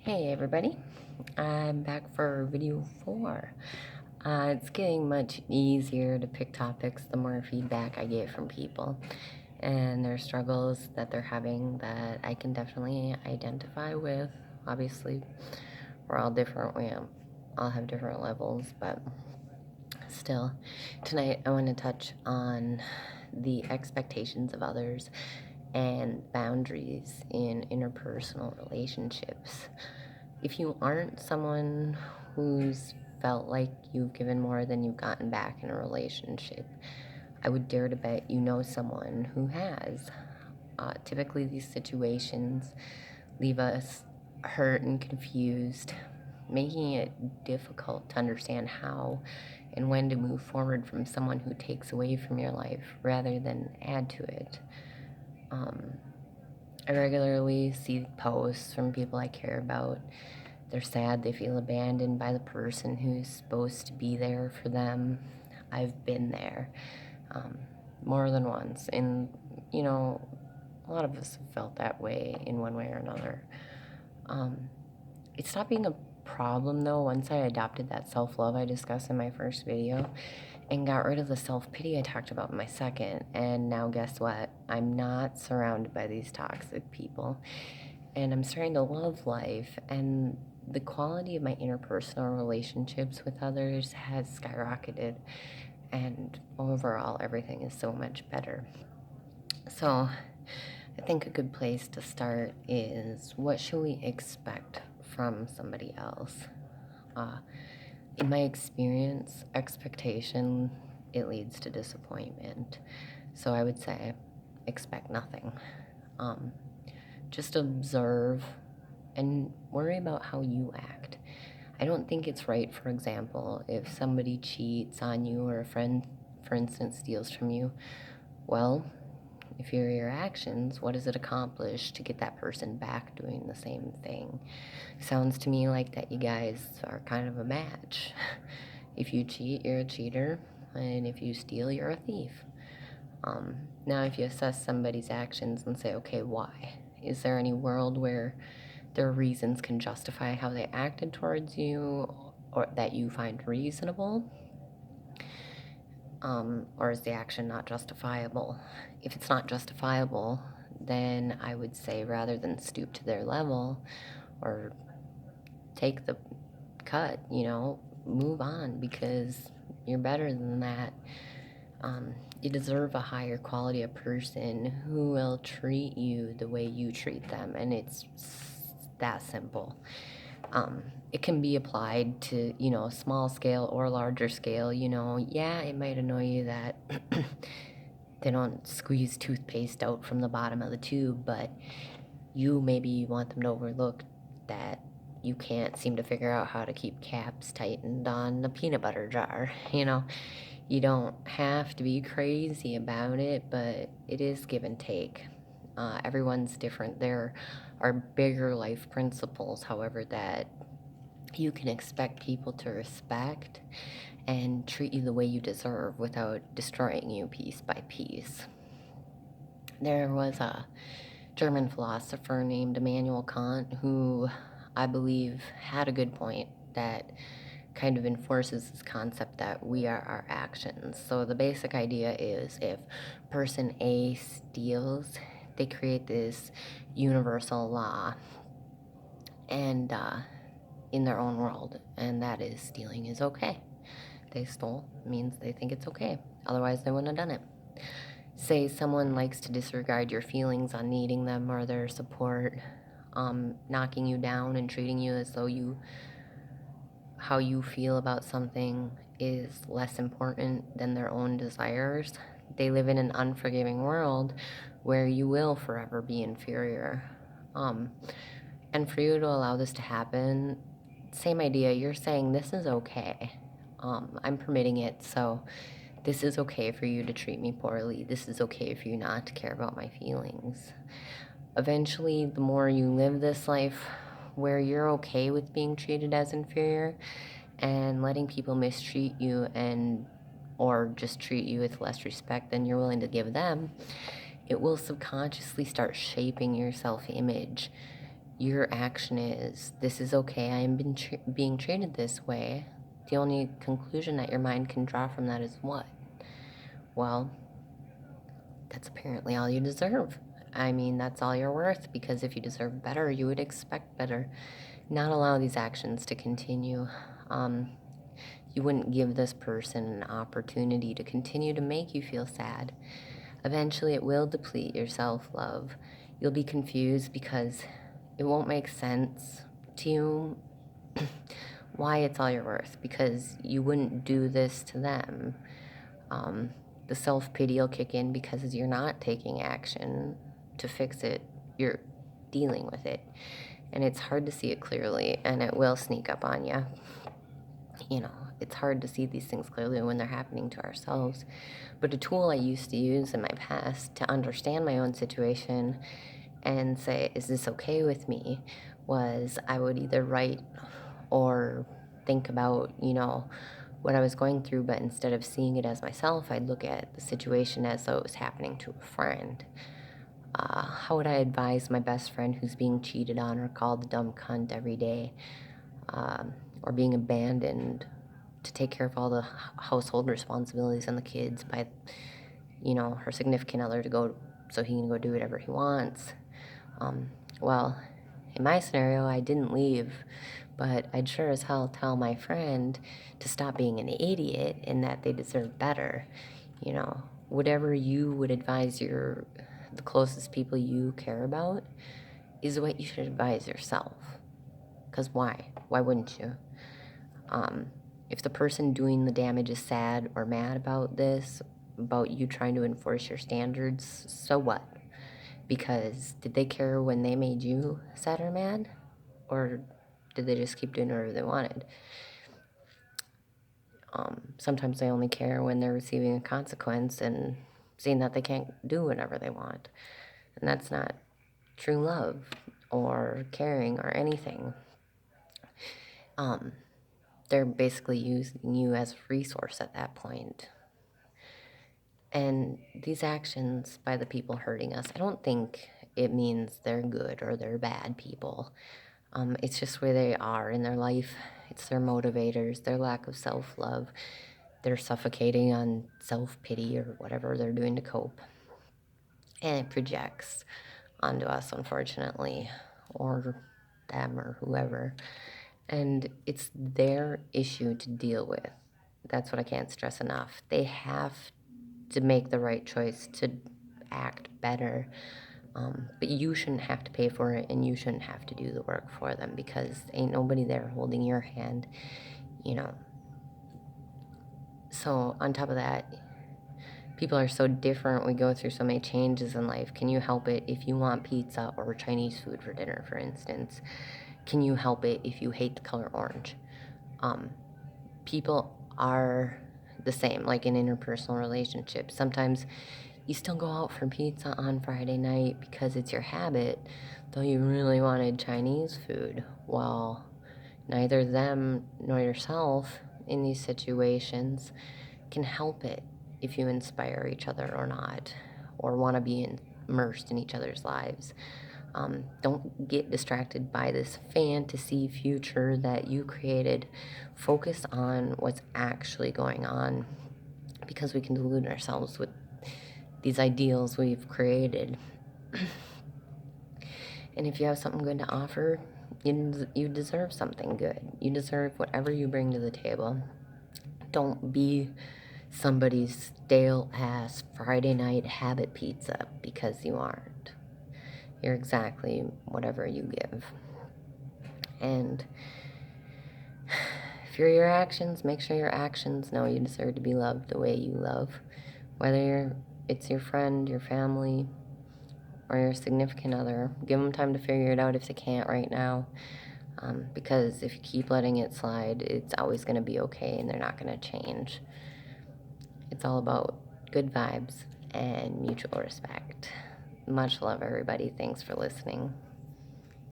Hey everybody, I'm back for video 4. It's getting much easier to pick topics the more feedback I get from people and their struggles that they're having that I can definitely identify with. Obviously, we're all different, we all have different levels, but still, tonight I want to touch on the expectations of others and boundaries in interpersonal relationships. If you aren't someone who's felt like you've given more than you've gotten back in a relationship, I would dare to bet you know someone who has. Typically, these situations leave us hurt and confused, making it difficult to understand how and when to move forward from someone who takes away from your life rather than add to it. I regularly see posts from people I care about. They're sad, they feel abandoned by the person who's supposed to be there for them. I've been there more than once, and a lot of us have felt that way in one way or another. It stopped being a problem though once I adopted that self-love I discussed in my first video and got rid of the self-pity I talked about in my second. And now guess what? I'm not surrounded by these toxic people, and I'm starting to love life, and the quality of my interpersonal relationships with others has skyrocketed, and overall everything is so much better. So I think a good place to start is, what should we expect from somebody else? In my experience, expectation, it leads to disappointment. So I would say expect nothing. Um, just observe and worry about how you act. I don't think it's right, for example, if somebody cheats on you or a friend, for instance, steals from you. Well, if you're your actions, what does it accomplish to get that person back doing the same thing? Sounds to me like that you guys are kind of a match. If you cheat, you're a cheater, and if you steal, you're a thief. Now, if you assess somebody's actions and say, okay, why? Is there any world where their reasons can justify how they acted towards you, or that you find reasonable? Or is the action not justifiable? If it's not justifiable, then I would say, rather than stoop to their level or take the cut, move on, because you're better than that. You deserve a higher quality of person who will treat you the way you treat them, and it's that simple. It can be applied to, small scale or larger scale. Yeah, it might annoy you that they don't squeeze toothpaste out from the bottom of the tube, but you maybe want them to overlook that you can't seem to figure out how to keep caps tightened on the peanut butter jar. You don't have to be crazy about it, but it is give and take. Everyone's different. There are bigger life principles, however, that you can expect people to respect and treat you the way you deserve without destroying you piece by piece. There was a German philosopher named Immanuel Kant who I believe had a good point that kind of enforces this concept that we are our actions. So the basic idea is, if person A steals, they create this universal law and in their own world, and that is stealing is okay. They stole means they think it's okay. Otherwise, they wouldn't have done it. Say someone likes to disregard your feelings on needing them or their support, knocking you down and treating you as though how you feel about something is less important than their own desires. They live in an unforgiving world where you will forever be inferior. And for you to allow this to happen, same idea, you're saying this is okay. I'm permitting it, so this is okay for you to treat me poorly. This is okay for you not to care about my feelings. Eventually, the more you live this life where you're okay with being treated as inferior and letting people mistreat you or just treat you with less respect than you're willing to give them, it will subconsciously start shaping your self-image. your action is, this is okay, I am being treated this way, the only conclusion that your mind can draw from that is what? Well, that's apparently all you deserve. I mean, that's all you're worth, because if you deserve better, you would expect better. Not allow these actions to continue. You wouldn't give this person an opportunity to continue to make you feel sad. Eventually, it will deplete your self-love. You'll be confused because it won't make sense to you why it's all you're worth, because you wouldn't do this to them. The self-pity will kick in because you're not taking action to fix it. You're dealing with it. And it's hard to see it clearly, and it will sneak up on you. You know, it's hard to see these things clearly when they're happening to ourselves. But a tool I used to use in my past to understand my own situation and say, is this okay with me, was I would either write or think about, what I was going through, but instead of seeing it as myself, I'd look at the situation as though it was happening to a friend. How would I advise my best friend who's being cheated on or called a dumb cunt every day, or being abandoned, to take care of all the household responsibilities and the kids by, her significant other, to go so he can go do whatever he wants? Well, in my scenario, I didn't leave, but I'd sure as hell tell my friend to stop being an idiot and that they deserve better. Whatever you would advise the closest people you care about is what you should advise yourself. Because why? Why wouldn't you? If the person doing the damage is sad or mad about this, about you trying to enforce your standards, so what? Because did they care when they made you sad or mad? Or did they just keep doing whatever they wanted? Sometimes they only care when they're receiving a consequence and seeing that they can't do whatever they want. And that's not true love or caring or anything. They're basically using you as a resource at that point. And these actions by the people hurting us, I don't think it means they're good or they're bad people. It's just where they are in their life. It's their motivators, their lack of self-love. They're suffocating on self-pity or whatever they're doing to cope. And it projects onto us, unfortunately, or them or whoever. And it's their issue to deal with. That's what I can't stress enough. They have to make the right choice to act better. But you shouldn't have to pay for it, and you shouldn't have to do the work for them, because ain't nobody there holding your hand, So on top of that, people are so different. We go through so many changes in life. Can you help it if you want pizza or Chinese food for dinner, for instance? Can you help it if you hate the color orange? People are the same, like in interpersonal relationships. Sometimes you still go out for pizza on Friday night because it's your habit, though you really wanted Chinese food. Well, neither them nor yourself in these situations can help it if you inspire each other or not, or want to be immersed in each other's lives. Don't get distracted by this fantasy future that you created. Focus on what's actually going on, because we can delude ourselves with these ideals we've created. And if you have something good to offer, you deserve something good. You deserve whatever you bring to the table. Don't be somebody's stale-ass Friday night habit pizza, because you aren't. You're exactly whatever you give. And if you're your actions, make sure your actions know you deserve to be loved the way you love. Whether it's your friend, your family, or your significant other, give them time to figure it out if they can't right now. Because if you keep letting it slide, it's always going to be okay, and they're not going to change. It's all about good vibes and mutual respect. Much love, everybody. Thanks for listening.